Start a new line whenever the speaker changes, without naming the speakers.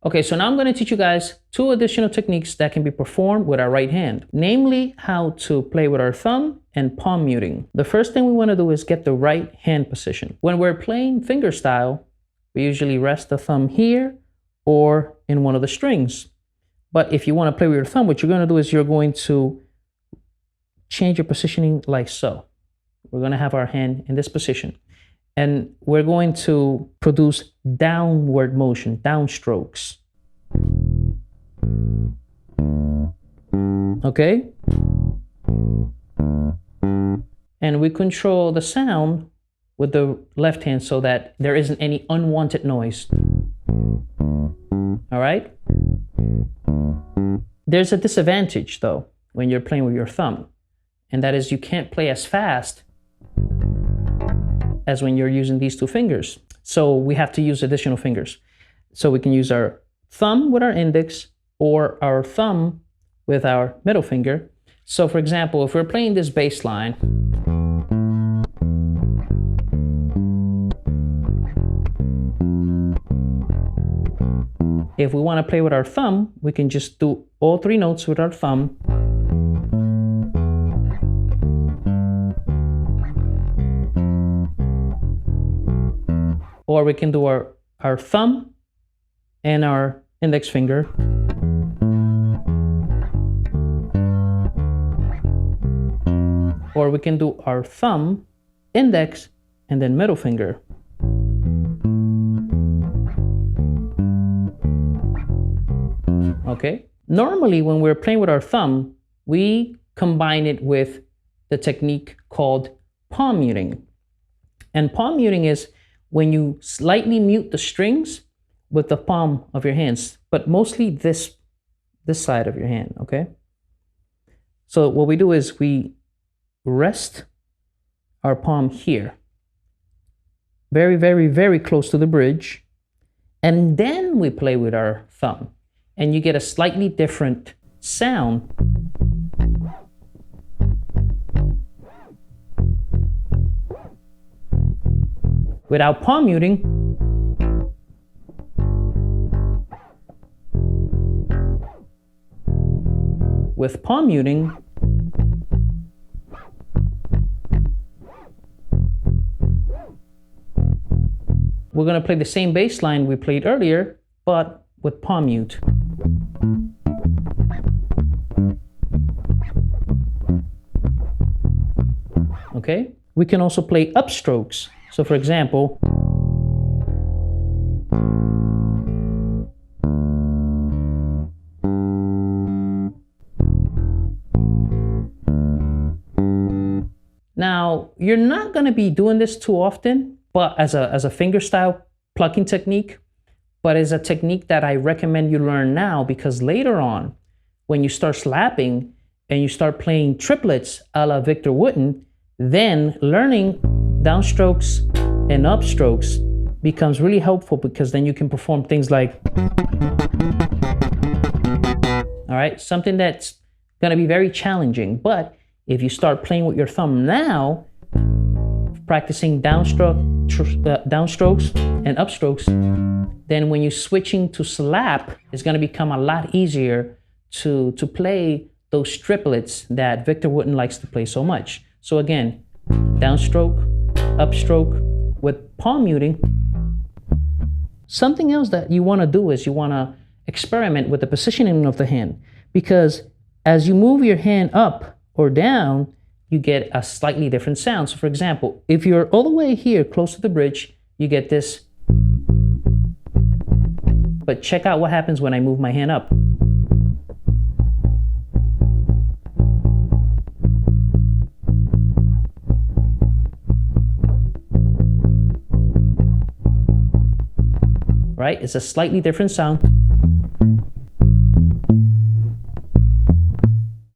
Okay, so now I'm going to teach you guys 2 additional techniques that can be performed with our right hand, namely how to play with our thumb and palm muting. The first thing we want to do is get the right hand position. When we're playing fingerstyle, we usually rest the thumb here or in one of the strings. But if you want to play with your thumb, what you're going to do is you're going to change your positioning like so. We're going to have our hand in this position. And we're going to produce downward motion, downstrokes. Okay? And we control the sound with the left hand so that there isn't any unwanted noise. All right? There's a disadvantage though when you're playing with your thumb, and that is you can't play as fast as when you're using these 2 fingers. So we have to use additional fingers. So we can use our thumb with our index or our thumb with our middle finger. So for example, if we're playing this bass line, if we want to play with our thumb, we can just do all 3 notes with our thumb. Or we can do our thumb and our index finger. Or we can do our thumb, index, and then middle finger. Okay? Normally, when we're playing with our thumb, we combine it with the technique called palm muting. And palm muting is when you slightly mute the strings with the palm of your hands, but mostly this side of your hand, okay? So what we do is we rest our palm here, very, very, very close to the bridge, and then we play with our thumb, and you get a slightly different sound. Without palm muting, with palm muting, we're going to play the same bass line we played earlier, but with palm mute. Okay? We can also play upstrokes. So for example, now you're not going to be doing this too often, but as a fingerstyle plucking technique, but it's a technique that I recommend you learn now, because later on, when you start slapping and you start playing triplets a la Victor Wooten, then learning downstrokes and upstrokes becomes really helpful, because then you can perform things like, all right, something that's going to be very challenging. But if you start playing with your thumb now, practicing downstrokes and upstrokes, then when you're switching to slap, it's going to become a lot easier to play those triplets that Victor Wooten likes to play so much. So again, downstroke, upstroke with palm muting. Something else that you want to do is you want to experiment with the positioning of the hand, because as you move your hand up or down, you get a slightly different sound. So for example, if you're all the way here close to the bridge, you get this. But check out what happens when I move my hand up. Right? It's a slightly different sound.